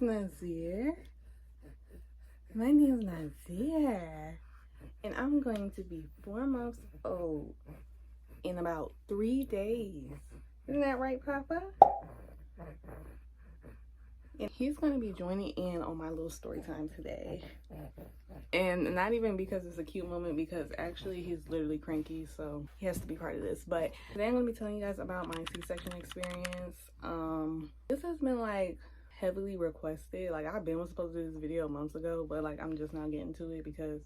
name's Nazir. My name's Nazir. And I'm going to be 4 months old in about 3 days. Isn't that right, Papa? And he's going to be joining in on my little story time today. And not even because it's a cute moment, because actually he's literally cranky, so he has to be part of this. But today I'm going to be telling you guys about my C-section experience. This has been like heavily requested. Like, I've been supposed to do this video months ago, but like I'm just not getting to it because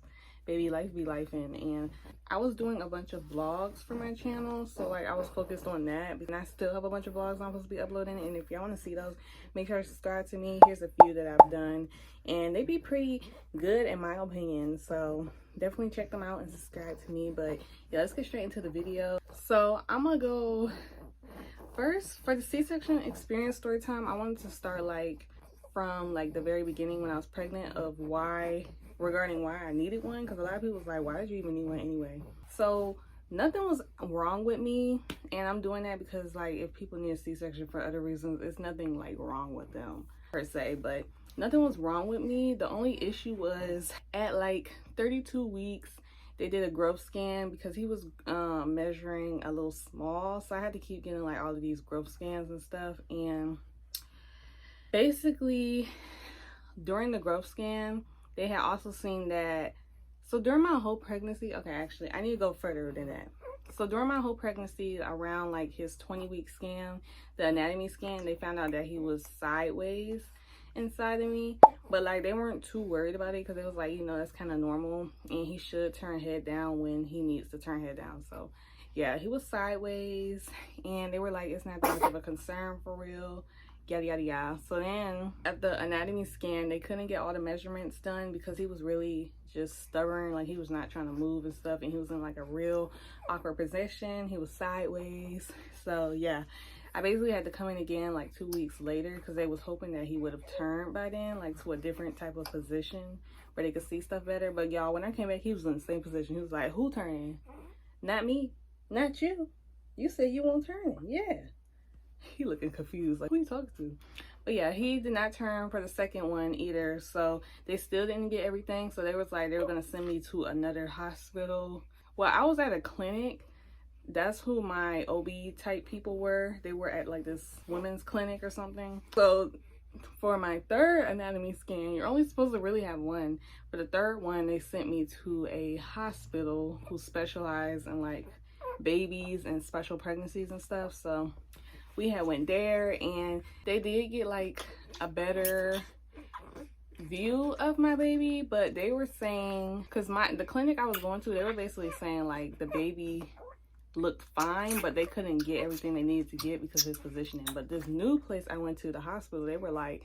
baby life be lifing. And I was doing a bunch of vlogs for my channel, so like I was focused on that, and I still have a bunch of vlogs I'm supposed to be uploading. And if y'all want to see those, make sure to subscribe to me. Here's a few that I've done, and they be pretty good in my opinion, so definitely check them out and subscribe to me. But yeah, let's get straight into the video. So I'm gonna go first for the C-section experience story time. I wanted to start like from like the very beginning when I was pregnant, of regarding why I needed one, because a lot of people was like, why did you even need one anyway? So nothing was wrong with me, and I'm doing that because like if people need a C-section for other reasons, it's nothing like wrong with them per se, but nothing was wrong with me. The only issue was at like 32 weeks they did a growth scan because he was measuring a little small, so I had to keep getting like all of these growth scans and stuff. And basically during the growth scan they had also seen that, so during my whole pregnancy, okay, actually I need to go further than that. So during my whole pregnancy, around like his 20-week scan, the anatomy scan, they found out that he was sideways inside of me, but like they weren't too worried about it because it was like, you know, that's kind of normal, and he should turn head down when he needs to turn head down. So yeah, he was sideways, and they were like, it's not that much of a concern for real, yada yada yada. So then at the anatomy scan, they couldn't get all the measurements done because he was really just stubborn, like he was not trying to move and stuff, and he was in like a real awkward position. He was sideways. So yeah, I basically had to come in again like 2 weeks later because they was hoping that he would have turned by then, like to a different type of position where they could see stuff better. But y'all, when I came back, he was in the same position. He was like, who turning? Not me, not you. You said you won't turn it. Yeah. He looking confused, like, who you talking to? But yeah, he did not turn for the second one either, so they still didn't get everything. So they was like, they were gonna send me to another hospital. Well, I was at a clinic. That's who my OB type people were. They were at like this women's clinic or something. So for my third anatomy scan, you're only supposed to really have one. For the third one, they sent me to a hospital who specialize in like babies and special pregnancies and stuff. So we had went there, and they did get like a better view of my baby, but they were saying, because the clinic I was going to, they were basically saying like the baby looked fine, but they couldn't get everything they needed to get because of his positioning. But this new place I went to, the hospital, they were like,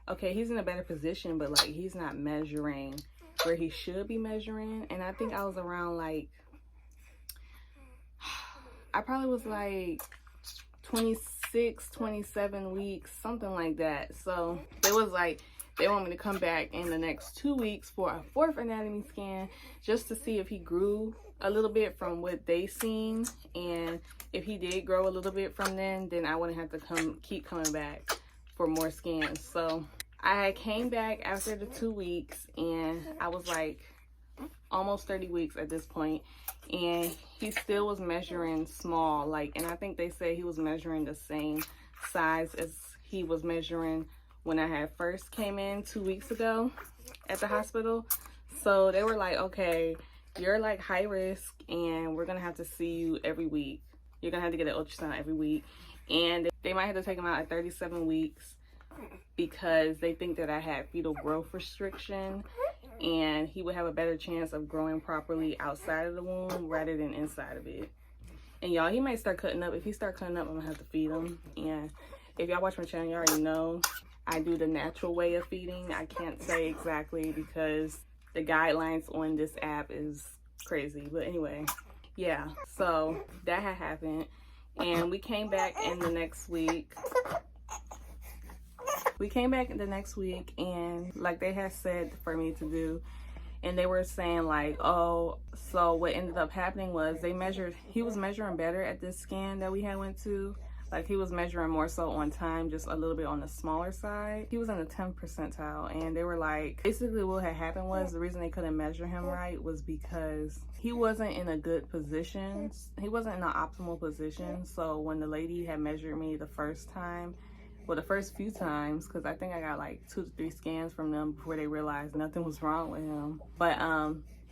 okay, he's in a better position, but like he's not measuring where he should be measuring. And I think I was around like, I probably was like 26, 27 weeks, something like that. So it was like, they want me to come back in the next 2 weeks for a fourth anatomy scan just to see if he grew a little bit from what they seen. And if he did grow a little bit from then I wouldn't have to keep coming back for more scans. So I came back after the 2 weeks, and I was like almost 30 weeks at this point, and he still was measuring small, like, and I think they said he was measuring the same size as he was measuring when I had first came in 2 weeks ago at the hospital. So they were like, okay, you're like high risk, and we're gonna have to see you every week. You're gonna have to get an ultrasound every week, and they might have to take him out at 37 weeks because they think that I had fetal growth restriction, and he would have a better chance of growing properly outside of the womb rather than inside of it. And y'all, he might start cutting up. If he start cutting up, I'm gonna have to feed him. And if y'all watch my channel, you already know I do the natural way of feeding. I can't say exactly because the guidelines on this app is crazy. But anyway, yeah, so that had happened, and we came back in the next week. And like they had said for me to do, and they were saying like, oh, so what ended up happening was he was measuring better at this scan that we had went to, Like, he was measuring more so on time, just a little bit on the smaller side. He was in the 10th percentile, and they were like, basically what had happened was the reason they couldn't measure him right was because he wasn't in a good position. He wasn't in an optimal position. So when the lady had measured me the first time, well, the first few times, because I think I got like 2 to 3 scans from them before they realized nothing was wrong with him. But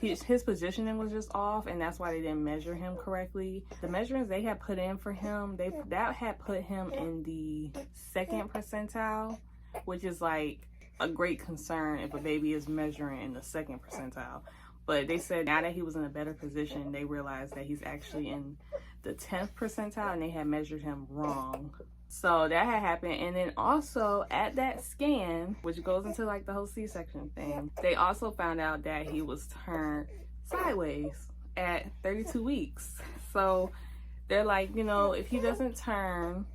his positioning was just off, and that's why they didn't measure him correctly. The measurements they had put in for him, that had put him in the 2nd percentile, which is like a great concern if a baby is measuring in the 2nd percentile. But they said now that he was in a better position, they realized that he's actually in the 10th percentile, and they had measured him wrong. So that had happened. And then also at that scan, which goes into like the whole C-section thing, they also found out that he was turned sideways at 32 weeks. So they're like, you know, if he doesn't turn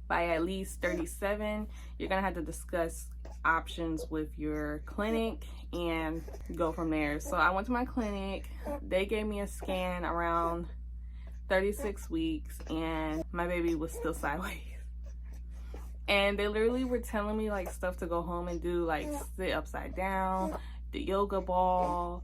by at least 37, you're gonna have to discuss options with your clinic and go from there. So I went to my clinic. They gave me a scan around 36 weeks, and my baby was still sideways. And they literally were telling me like stuff to go home and do, like sit upside down, the yoga ball.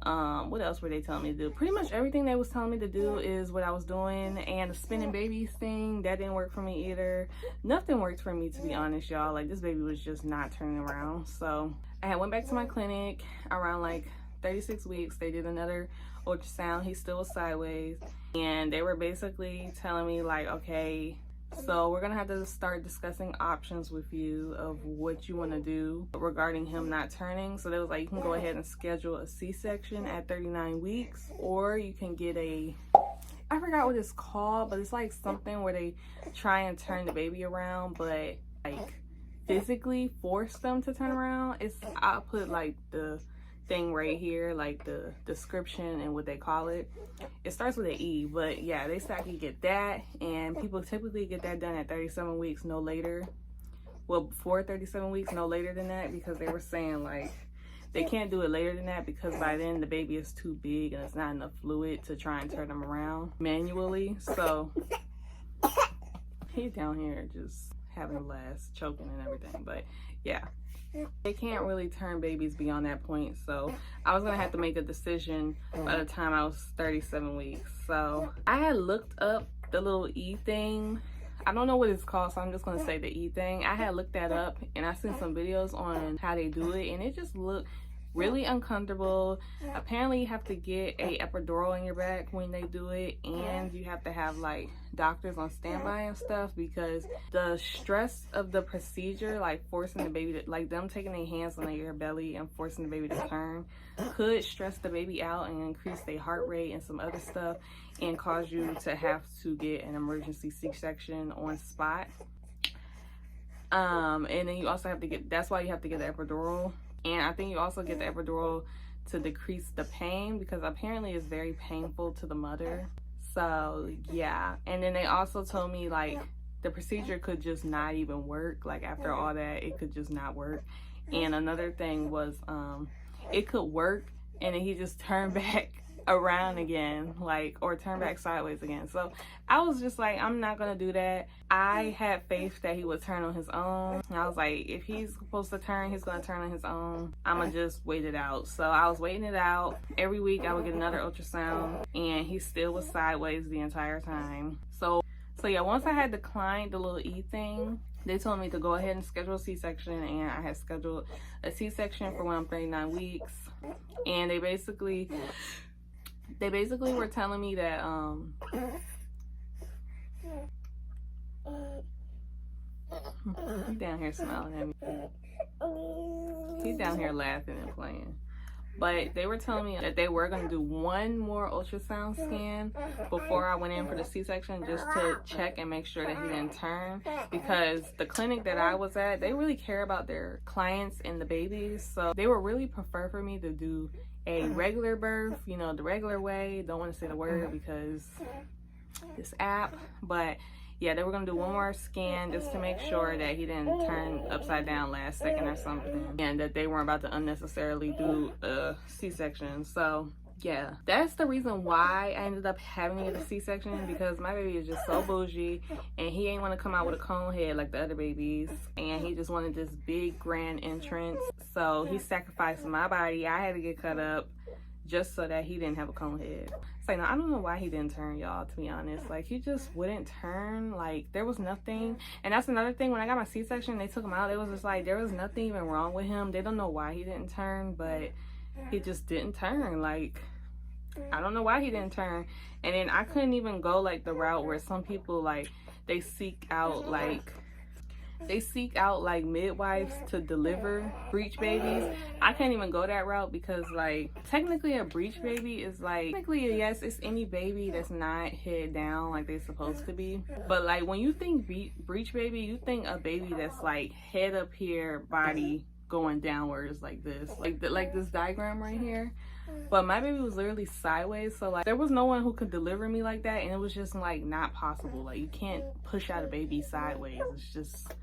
What else were they telling me to do? Pretty much everything they was telling me to do is what I was doing. And the spinning babies thing, that didn't work for me either. Nothing worked for me, to be honest, y'all. Like, this baby was just not turning around. So I had went back to my clinic around like 36 weeks. They did another ultrasound. He still was sideways. And they were basically telling me like, okay, so we're gonna have to start discussing options with you of what you want to do regarding him not turning. So they was like, you can go ahead and schedule a C-section at 39 weeks, or you can get a, I forgot what it's called, but it's like something where they try and turn the baby around, but like physically force them to turn around. It's, I'll put like the thing right here, like the description and what they call it. It starts with an E, but yeah, they said I could get that, and people typically get that done at 37 weeks, no later. Well, before 37 weeks, no later than that, because they were saying like they can't do it later than that because by then the baby is too big and it's not enough fluid to try and turn them around manually. So he's down here just having a blast, choking and everything. But yeah, they can't really turn babies beyond that point. So I was gonna have to make a decision by the time I was 37 weeks. So I had looked up the little E thing. I don't know what it's called, so I'm just gonna say the E thing. I had looked that up and I seen some videos on how they do it, and it just looked really uncomfortable. Apparently you have to get a epidural in your back when they do it, and you have to have like doctors on standby and stuff, because the stress of the procedure, like forcing the baby to, like them taking their hands on your belly and forcing the baby to turn, could stress the baby out and increase their heart rate and some other stuff, and cause you to have to get an emergency C-section on spot. And then you also have to get, that's why you have to get the epidural. And I think you also get the epidural to decrease the pain, because apparently it's very painful to the mother. So yeah, and then they also told me like the procedure could just not even work. Like after all that, it could just not work. And another thing was it could work and then he just turned back around again, like, or turn back sideways again. So I was just like, I'm not gonna do that. I had faith that he would turn on his own, and I was like, if he's supposed to turn, he's gonna turn on his own. I'm gonna just wait it out. So I was waiting it out. Every week I would get another ultrasound, and he still was sideways the entire time. So yeah, once I had declined the little E thing, they told me to go ahead and schedule a C-section, and I had scheduled a C-section for when I'm 39 weeks. And they basically were telling me that he's down here smiling at me. He's down here laughing and playing. But they were telling me that they were going to do one more ultrasound scan before I went in for the C-section, just to check and make sure that he didn't turn, because the clinic that I was at, they really care about their clients and the babies. So they would really prefer for me to do a regular birth, you know, the regular way. Don't want to say the word because this app, but yeah, they were gonna do one more scan just to make sure that he didn't turn upside down last second or something, and that they weren't about to unnecessarily do a C-section. So yeah, that's the reason why I ended up having to get a C-section, because my baby is just so bougie and he ain't want to come out with a cone head like the other babies, and he just wanted this big grand entrance. So he sacrificed my body. I had to get cut up just so that he didn't have a cone head. It's like, no, I don't know why he didn't turn, y'all, to be honest. Like, he just wouldn't turn. Like, there was nothing. And that's another thing. When I got my C-section, they took him out. It was just like, there was nothing even wrong with him. They don't know why he didn't turn, but he just didn't turn. Like, I don't know why he didn't turn. And then I couldn't even go like the route where some people, like, they seek out like midwives to deliver breech babies. I can't even go that route, because like technically a breech baby is like, technically, yes, it's any baby that's not head down like they're supposed to be. But like when you think breech baby, you think a baby that's like head up here, body going downwards like this, like this diagram right here. But my baby was literally sideways, so like there was no one who could deliver me like that, and it was just like not possible. Like, you can't push out a baby sideways. It's just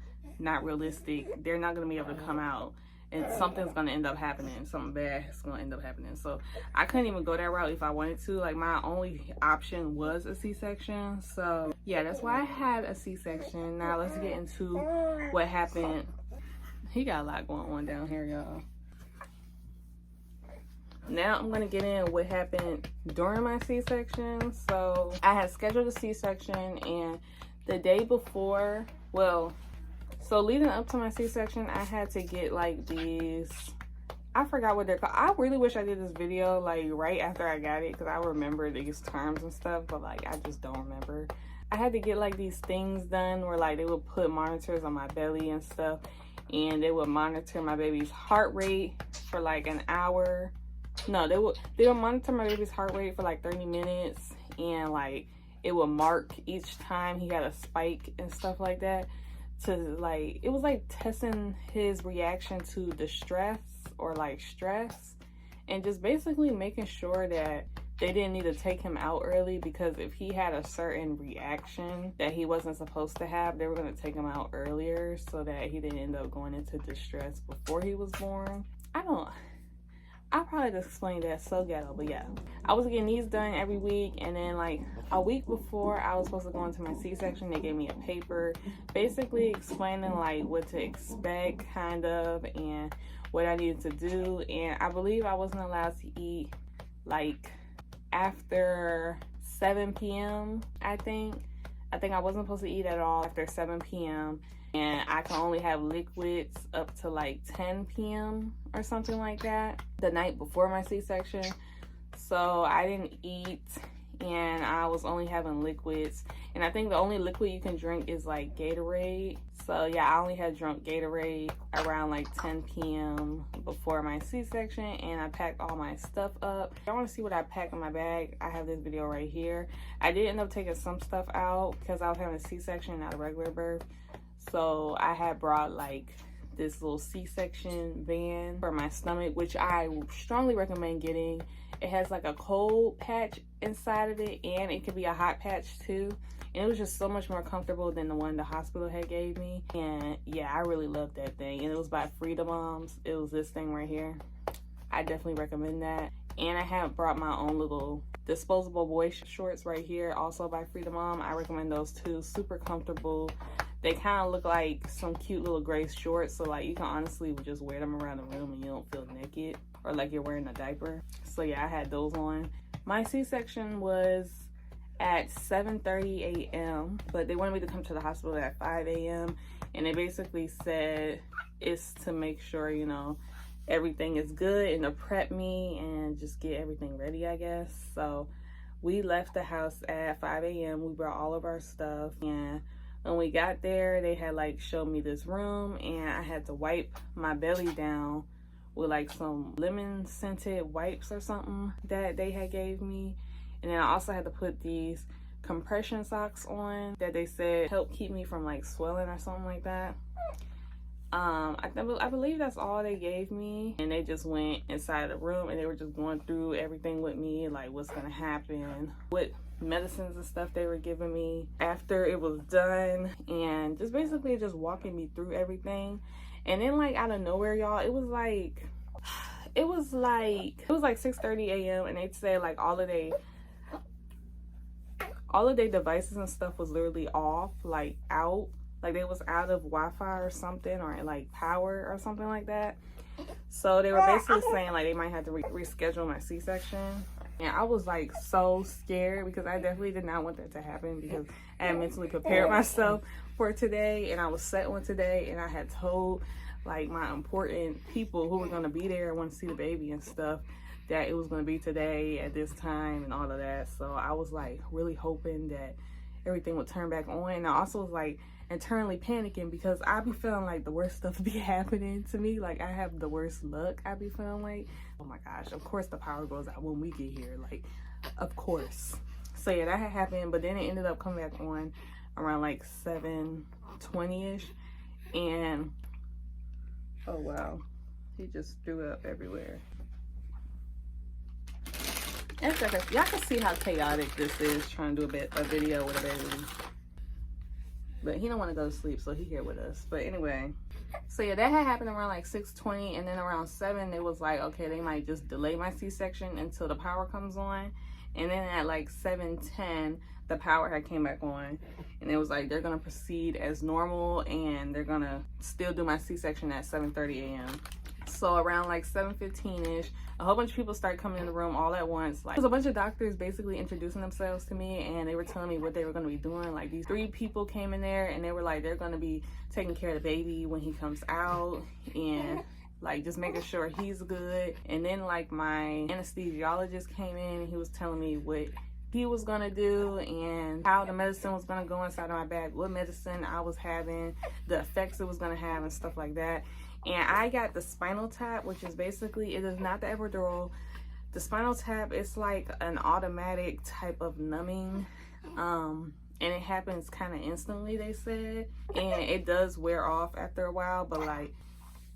not realistic. They're not gonna be able to come out, and something's gonna end up happening. Something bad is gonna end up happening. So I couldn't even go that route if I wanted to. Like, my only option was a C-section. So yeah, that's why I had a C-section. Now let's get into what happened. He got a lot going on down here, y'all. Now I'm gonna get in what happened during my C-section. So I had scheduled a C-section, and the day before, well, so leading up to my C-section, I had to get like these, I forgot what they're called. I really wish I did this video like right after I got it, because I remember these terms and stuff, but like I just don't remember. I had to get like these things done where like they would put monitors on my belly and stuff, and they would monitor my baby's heart rate for like an hour. No, they would monitor my baby's heart rate for like 30 minutes, and like it would mark each time he had a spike and stuff like that, to like, it was like testing his reaction to distress or like stress, and just basically making sure that they didn't need to take him out early, because if he had a certain reaction that he wasn't supposed to have, they were going to take him out earlier so that he didn't end up going into distress before he was born. I probably just explained that so ghetto, but yeah. I was getting these done every week, and then like a week before I was supposed to go into my C-section, they gave me a paper basically explaining like what to expect, kind of, and what I needed to do. And I believe I wasn't allowed to eat like after 7 p.m. I think I wasn't supposed to eat at all after 7 p.m. and I can only have liquids up to like 10 p.m. or something like that, the night before my C-section. So I didn't eat, and I was only having liquids, and I think the only liquid you can drink is like Gatorade. So yeah, I only had drunk Gatorade around like 10 p.m. before my C-section, and I packed all my stuff up. If y'all want to see what I packed in my bag, I have this video right here. I did end up taking some stuff out because I was having a C-section, not a regular birth. So I had brought like this little C-section band for my stomach, which I strongly recommend getting. It has like a cold patch inside of it, and it could be a hot patch too. And it was just so much more comfortable than the one the hospital had gave me. And yeah, I really loved that thing. And it was by Freedom Moms. It was this thing right here. I definitely recommend that. And I have brought my own little disposable boy shorts right here, also by Freedom Mom. I recommend those too. Super comfortable. They kind of look like some cute little gray shorts, so like you can honestly just wear them around the room and you don't feel naked or like you're wearing a diaper. So yeah, I had those on. My C-section was at 7:30 a.m. but they wanted me to come to the hospital at 5 a.m. and they basically said it's to make sure, you know, everything is good and to prep me and just get everything ready, I guess. So we left the house at 5 a.m. We brought all of our stuff, and when we got there, they had like showed me this room, and I had to wipe my belly down with like some lemon scented wipes or something that they had gave me. And then I also had to put these compression socks on that they said help keep me from like swelling or something like that. I believe that's all they gave me, and they just went inside the room and they were just going through everything with me, like what's gonna happen, what medicines and stuff they were giving me after it was done, and just basically just walking me through everything. And then like out of nowhere, y'all, it was like It was like 6:30 a.m. and they'd say like all of their devices and stuff was literally off, like out, like they was out of Wi-Fi or something, or like power or something like that. So they were basically saying like they might have to reschedule my C-section. And I was like so scared because I definitely did not want that to happen, because I had mentally prepared myself for today, and I was set on today, and I had told like my important people who were going to be there and want to see the baby and stuff that it was going to be today at this time and all of that. So I was like really hoping that everything would turn back on. And I also was like internally panicking because I be feeling like the worst stuff be happening to me. Like I have the worst luck. I be feeling like, oh my gosh, of course the power goes out when we get here, like of course. So yeah, that had happened, but then it ended up coming back on around like 7:20ish. And oh wow, he just threw up everywhere. Y'all can see how chaotic this is, trying to do a video with a baby. But he don't want to go to sleep, so he here with us. But anyway, so yeah, that had happened around like 6:20, and then around 7, it was like, okay, they might just delay my C-section until the power comes on. And then at like 7:10, the power had came back on, and it was like they're gonna proceed as normal, and they're gonna still do my C-section at 7:30 a.m. So around like 7:15ish, a whole bunch of people started coming in the room all at once. Like, there was a bunch of doctors basically introducing themselves to me, and they were telling me what they were going to be doing. Like, these 3 people came in there, and they were like, they're going to be taking care of the baby when he comes out, and like just making sure he's good. And then like my anesthesiologist came in, and he was telling me what he was going to do and how the medicine was going to go inside of my bag, what medicine I was having, the effects it was going to have, and stuff like that. And I got the spinal tap, which is basically, it is not the epidural. The spinal tap is like an automatic type of numbing, and it happens kind of instantly, they said, and it does wear off after a while, but like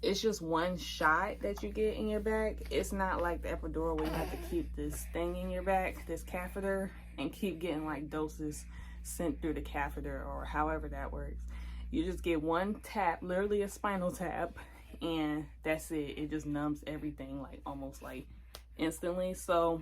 it's just one shot that you get in your back. It's not like the epidural where you have to keep this thing in your back, this catheter, and keep getting like doses sent through the catheter or however that works. You just get one tap, literally a spinal tap, and that's it. It just numbs everything like almost like instantly. So